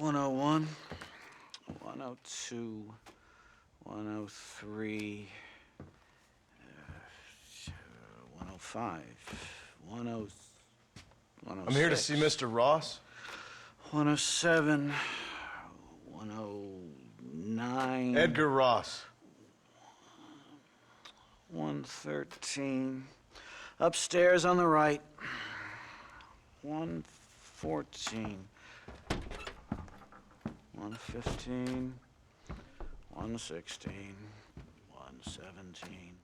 101, 102, 103, 105, 106. I'm here to see Mr. Ross. 107, 109. Edgar Ross. 113. Upstairs on the right. 114. 115. 116. 117.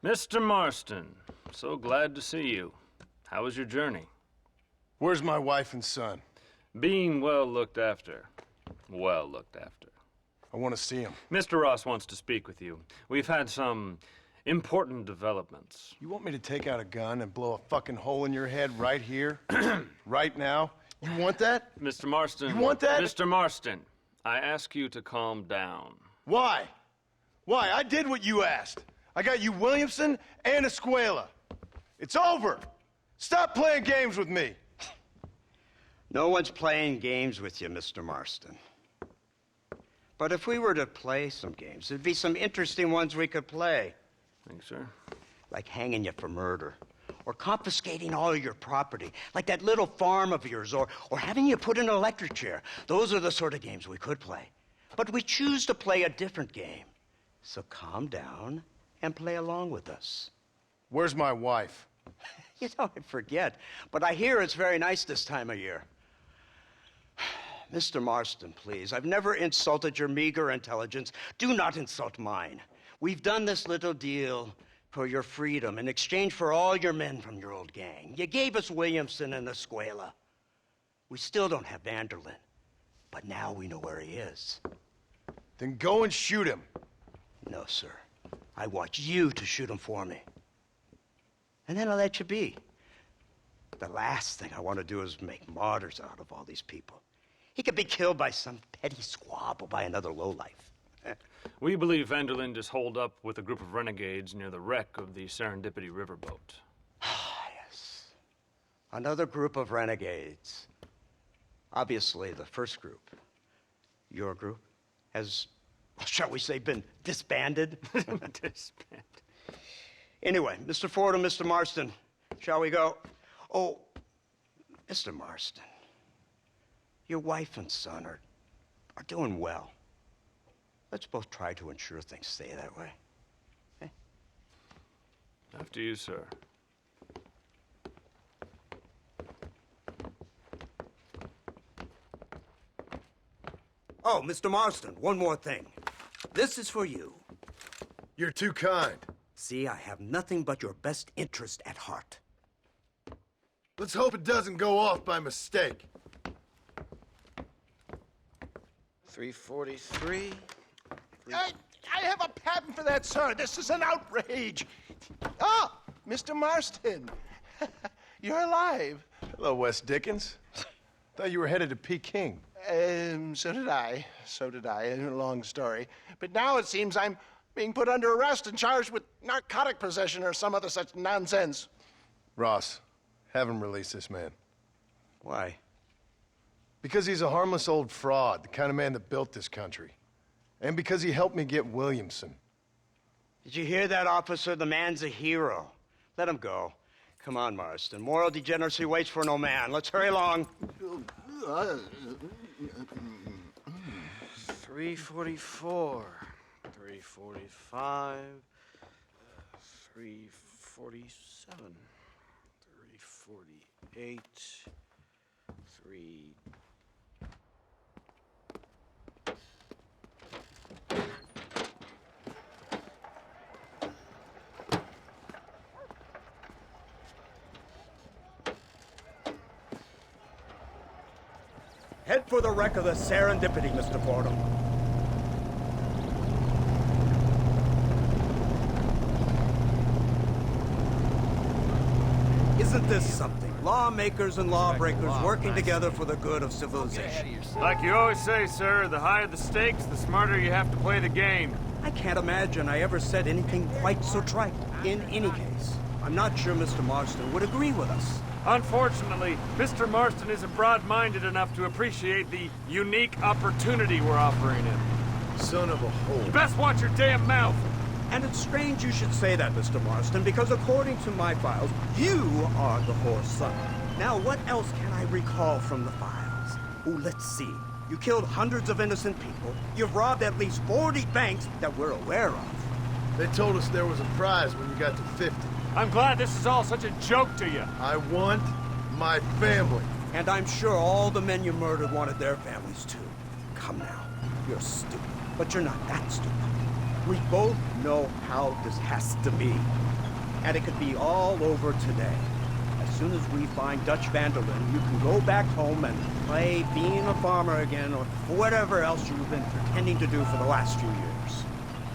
Mr. Marston, so glad to see you. How was your journey? Where's my wife and son? Being well looked after. Well looked after. I want to see him. Mr. Ross wants to speak with you. We've had some important developments. You want me to take out a gun and blow a fucking hole in your head right here? Right now? You want that? Mr. Marston. You want that? Mr. Marston, I ask you to calm down. Why? Why? I did what you asked. I got you Williamson and Escuela. It's over. Stop playing games with me. No one's playing games with you, Mr. Marston. But if we were to play some games, there'd be some interesting ones we could play. Thanks, sir. Like hanging you for murder, or confiscating all your property, like that little farm of yours, or having you put in an electric chair. Those are the sort of games we could play. But we choose to play a different game. So calm down and play along with us. Where's my wife? You know, I forget, but I hear it's very nice this time of year. Mr. Marston, please, I've never insulted your meager intelligence. Do not insult mine. We've done this little deal for your freedom in exchange for all your men from your old gang. You gave us Williamson and Escuela. We still don't have Vanderlyn, but now we know where he is. Then go and shoot him. No, sir. I want you to shoot him for me. And then I'll let you be. The last thing I want to do is make martyrs out of all these people. He could be killed by some petty squabble by another lowlife. We believe Vanderlyn is holed up with a group of renegades near the wreck of the Serendipity riverboat. Ah, yes. Another group of renegades. Obviously, the first group, your group, has, shall we say, been disbanded? Disbanded. Anyway, Mr. Ford and Mr. Marston, shall we go? Oh, Mr. Marston, your wife and son are doing well. Let's both try to ensure things stay that way. Okay? After you, sir. Oh, Mr. Marston, one more thing. This is for you. You're too kind. See, I have nothing but your best interest at heart. Let's hope it doesn't go off by mistake. 343. I have a patent for that, sir. This is an outrage. Ah, Mr. Marston. You're alive. Hello, Wes Dickens. Thought you were headed to Peking. So did I. So did I. A long story. But now it seems I'm being put under arrest and charged with narcotic possession or some other such nonsense. Ross, have him release this man. Why? Because he's a harmless old fraud, the kind of man that built this country. And because he helped me get Williamson. Did you hear that, officer? The man's a hero. Let him go. Come on, Marston. Moral degeneracy waits for no man. Let's hurry along. 344. 345. 347. 348. 3... Head for the wreck of the Serendipity, Mr. Fordham. Isn't this something? Lawmakers and lawbreakers working together for the good of civilization. Like you always say, sir, the higher the stakes, the smarter you have to play the game. I can't imagine I ever said anything quite so trite. In any case, I'm not sure Mr. Marston would agree with us. Unfortunately, Mr. Marston isn't broad-minded enough to appreciate the unique opportunity we're offering him. Son of a hole. You best watch your damn mouth! And it's strange you should say that, Mr. Marston, because according to my files, you are the whore's son. Now, what else can I recall from the files? Oh, let's see. You killed hundreds of innocent people. You've robbed at least 40 banks that we're aware of. They told us there was a prize when you got to 50. I'm glad this is all such a joke to you. I want my family. And I'm sure all the men you murdered wanted their families too. Come now. You're stupid, but you're not that stupid. We both know how this has to be. And it could be all over today. As soon as we find Dutch Vanderlyn, you can go back home and play being a farmer again or whatever else you've been pretending to do for the last few years.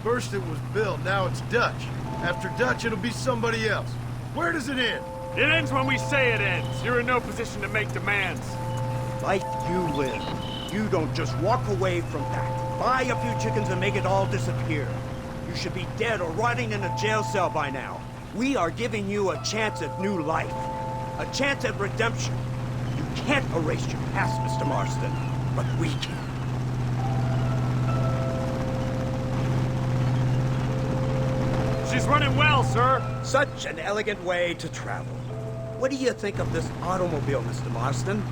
First it was Bill, now it's Dutch. After Dutch, it'll be somebody else. Where does it end? It ends when we say it ends. You're in no position to make demands. Life you live. You don't just walk away from that. Buy a few chickens and make it all disappear. You should be dead or rotting in a jail cell by now. We are giving you a chance at new life. A chance at redemption. You can't erase your past, Mr. Marston, but we can. She's running well, sir. Such an elegant way to travel. What do you think of this automobile, Mr. Marston?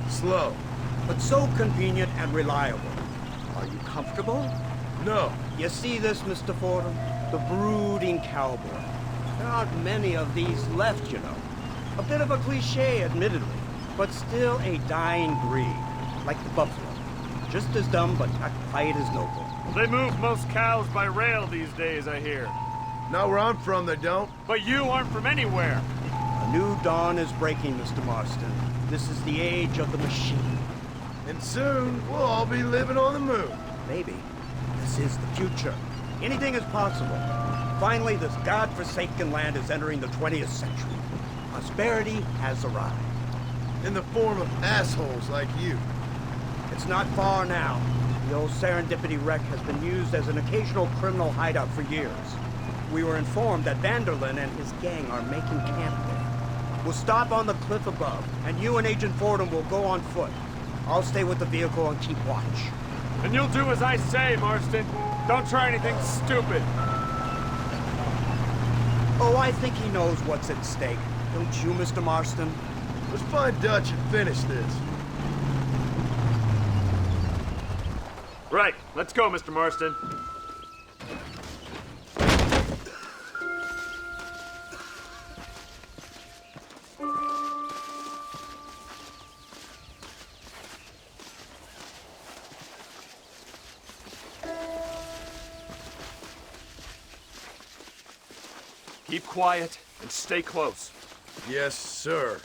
Slow. But so convenient and reliable. Are you comfortable? No. You see this, Mr. Fordham? The brooding cowboy. There aren't many of these left, you know. A bit of a cliche, admittedly, but still a dying breed, like the buffalo. Just as dumb, but not quite as noble. They move most cows by rail these days, I hear. Not where I'm from, they don't. But you aren't from anywhere. A new dawn is breaking, Mr. Marston. This is the age of the machine. And soon, we'll all be living on the moon. Maybe. This is the future. Anything is possible. Finally, this godforsaken land is entering the 20th century. Prosperity has arrived. In the form of assholes like you. It's not far now. The old Serendipity wreck has been used as an occasional criminal hideout for years. We were informed that Vanderlyn and his gang are making camp there. We'll stop on the cliff above, and you and Agent Fordham will go on foot. I'll stay with the vehicle and keep watch. And you'll do as I say, Marston. Don't try anything stupid. Oh, I think he knows what's at stake. Don't you, Mr. Marston? Let's find Dutch and finish this. Right. Let's go, Mr. Marston. Keep quiet and stay close. Yes, sir.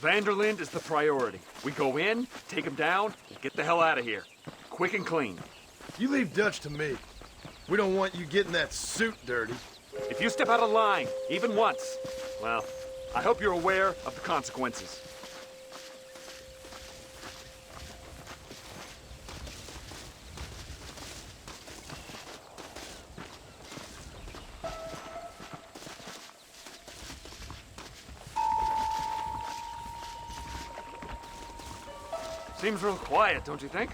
Vanderlyn is the priority. We go in, take him down, and get the hell out of here. Quick and clean. You leave Dutch to me. We don't want you getting that suit dirty. If you step out of line, even once, well, I hope you're aware of the consequences. Seems real quiet, don't you think?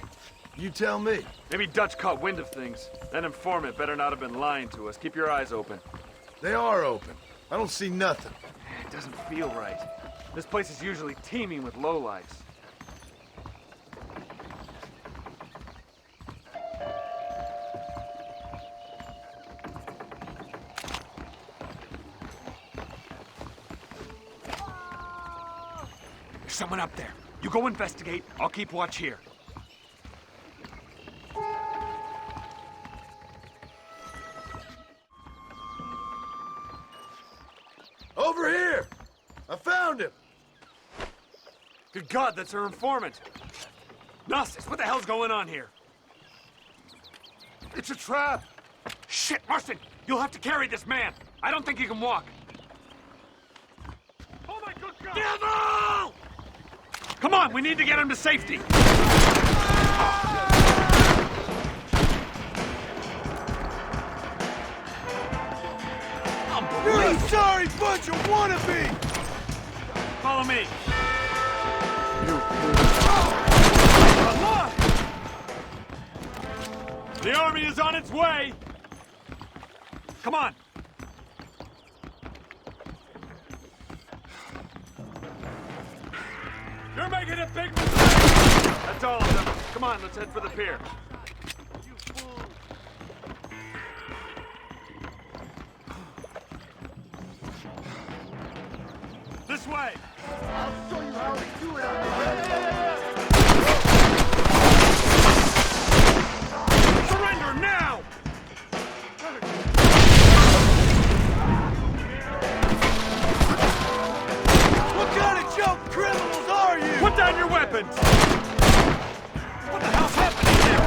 You tell me. Maybe Dutch caught wind of things. That informant better not have been lying to us. Keep your eyes open. They are open. I don't see nothing. It doesn't feel right. This place is usually teeming with lowlifes. There's someone up there. You go investigate. I'll keep watch here. Over here! I found him! Good God, that's her informant. Gnosis, what the hell's going on here? It's a trap! Shit, Marston! You'll have to carry this man! I don't think he can walk. Oh my good God! Devil! Come on, we need to get him to safety! Unbelievable! bunch of wannabes! Follow me. The army is on its way! Come on! You're making a big mistake! That's all of them. Come on, let's head for the pier. This way! I'll show you how we do it out Surrender now! What kind of junk criminals are you? Put down your weapons! What the hell's happening here?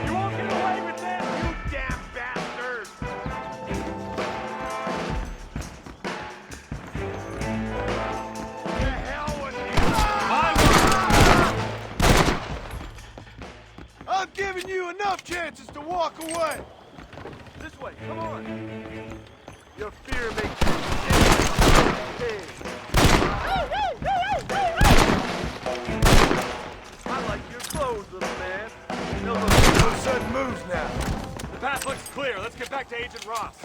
You won't get away with this, you damn bastard! The hell with you! I'm giving you enough chances to walk away. This way, come on! Your fear makes you big. I like your clothes, little man. No sudden moves now. The path looks clear. Let's get back to Agent Ross.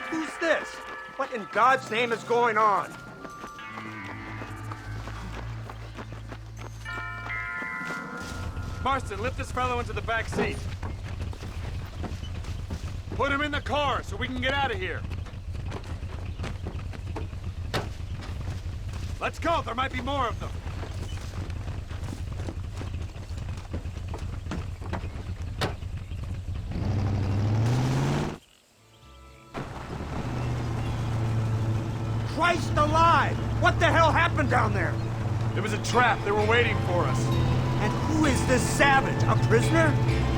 Who's this? What in God's name is going on? Marston, lift this fellow into the back seat. Put him in the car so we can get out of here. Let's go. There might be more of them. Christ alive! What the hell happened down there? It was a trap. They were waiting for us. And who is this savage? A prisoner?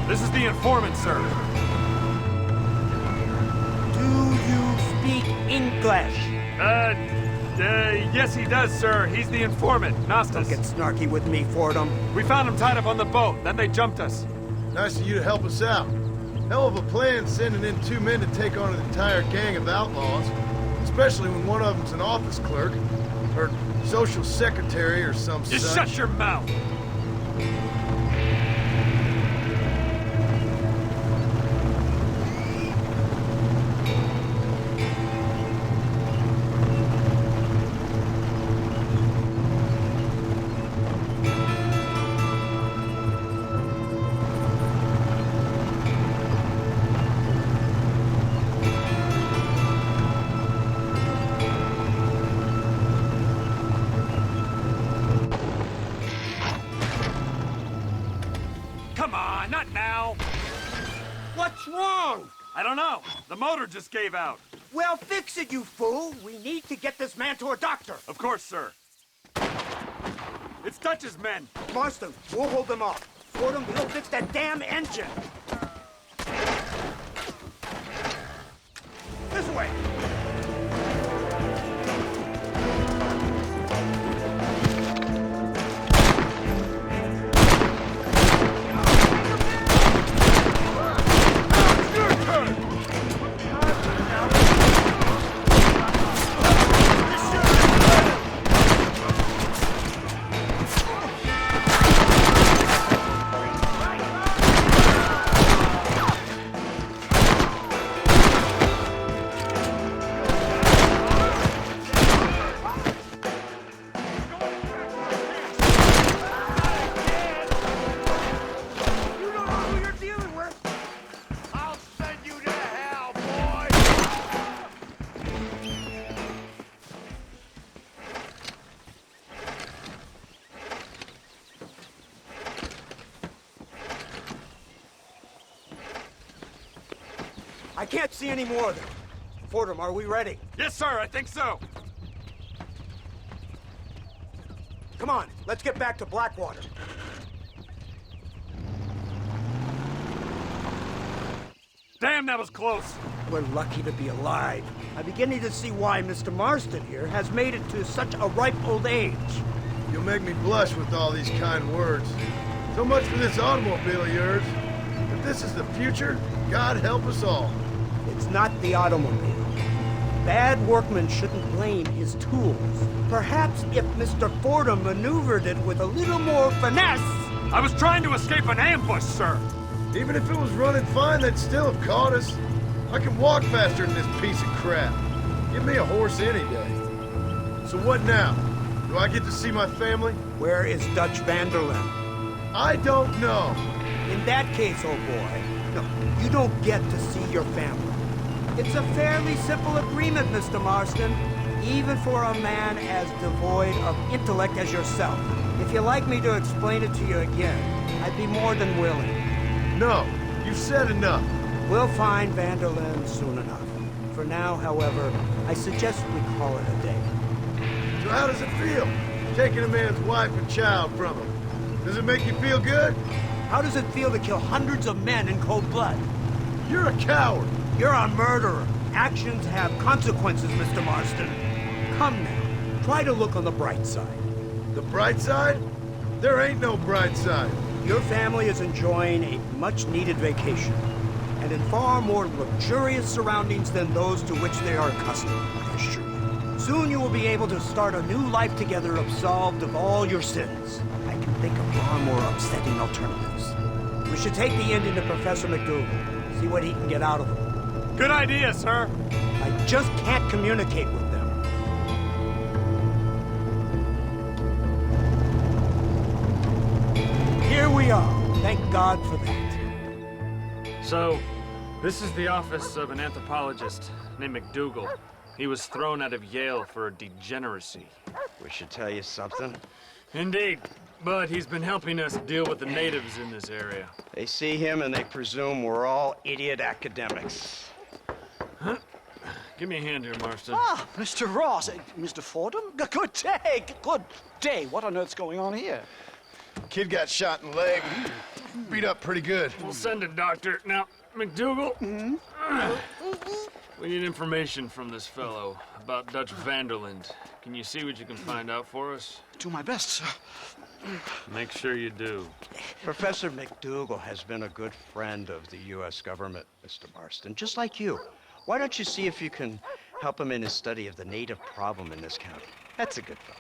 This is the informant, sir. Do you speak English? Yes, he does, sir. He's the informant, Don't Nastas. get snarky with me, Fordham. We found him tied up on the boat. Then they jumped us. Nice of you to help us out. Hell of a plan sending in 2 men to take on an entire gang of outlaws. Especially when one of them's an office clerk. Or social secretary or some Just such. shut your mouth. Come on, not now. What's wrong? I don't know. The motor just gave out. Well, fix it, you fool. We need to get this man to a doctor. Of course, sir. It's Dutch's men. Marston, we'll hold them off. Fordham, we'll fix that damn engine. This way. I can't see any more of them. Fordham, are we ready? Yes, sir, I think so. Come on, let's get back to Blackwater. Damn, that was close. We're lucky to be alive. I'm beginning to see why Mr. Marston here has made it to such a ripe old age. You'll make me blush with all these kind words. So much for this automobile of yours. If this is the future, God help us all. It's not the automobile. Bad workmen shouldn't blame his tools. Perhaps if Mr. Fordham maneuvered it with a little more finesse... I was trying to escape an ambush, sir. Even if it was running fine, they'd still have caught us. I can walk faster than this piece of crap. Give me a horse any day. So what now? Do I get to see my family? Where is Dutch Vanderlyn? I don't know. In that case, old boy, no, you don't get to see your family. It's a fairly simple agreement, Mr. Marston, even for a man as devoid of intellect as yourself. If you'd like me to explain it to you again, I'd be more than willing. No, you've said enough. We'll find Vanderlyn soon enough. For now, however, I suggest we call it a day. So how does it feel, taking a man's wife and child from him? Does it make you feel good? How does it feel to kill hundreds of men in cold blood? You're a coward. You're a murderer. Actions have consequences, Mr. Marston. Come now, try to look on the bright side. The bright side? There ain't no bright side. Your family is enjoying a much-needed vacation, and in far more luxurious surroundings than those to which they are accustomed, I assure you. Soon you will be able to start a new life together absolved of all your sins. I can think of far more upsetting alternatives. We should take the Indian to Professor McDougal, see what he can get out of him. Good idea, sir. I just can't communicate with them. Here we are. Thank God for that. So, this is the office of an anthropologist named McDougal. He was thrown out of Yale for degeneracy. We should tell you something. Indeed, but he's been helping us deal with the natives in this area. They see him and they presume we're all idiot academics. Give me a hand here, Marston. Ah, Mr. Ross. Mr. Fordham? Good day. Good day. What on earth's going on here? Kid got shot in the leg. Beat up pretty good. We'll send a doctor. Now, McDougal, we need information from this fellow about Dutch Vanderlyn. Can you see what you can find out for us? Do my best, sir. Make sure you do. Professor McDougal has been a good friend of the U.S. government, Mr. Marston, just like you. Why don't you see if you can help him in his study of the native problem in this county? That's a good fellow.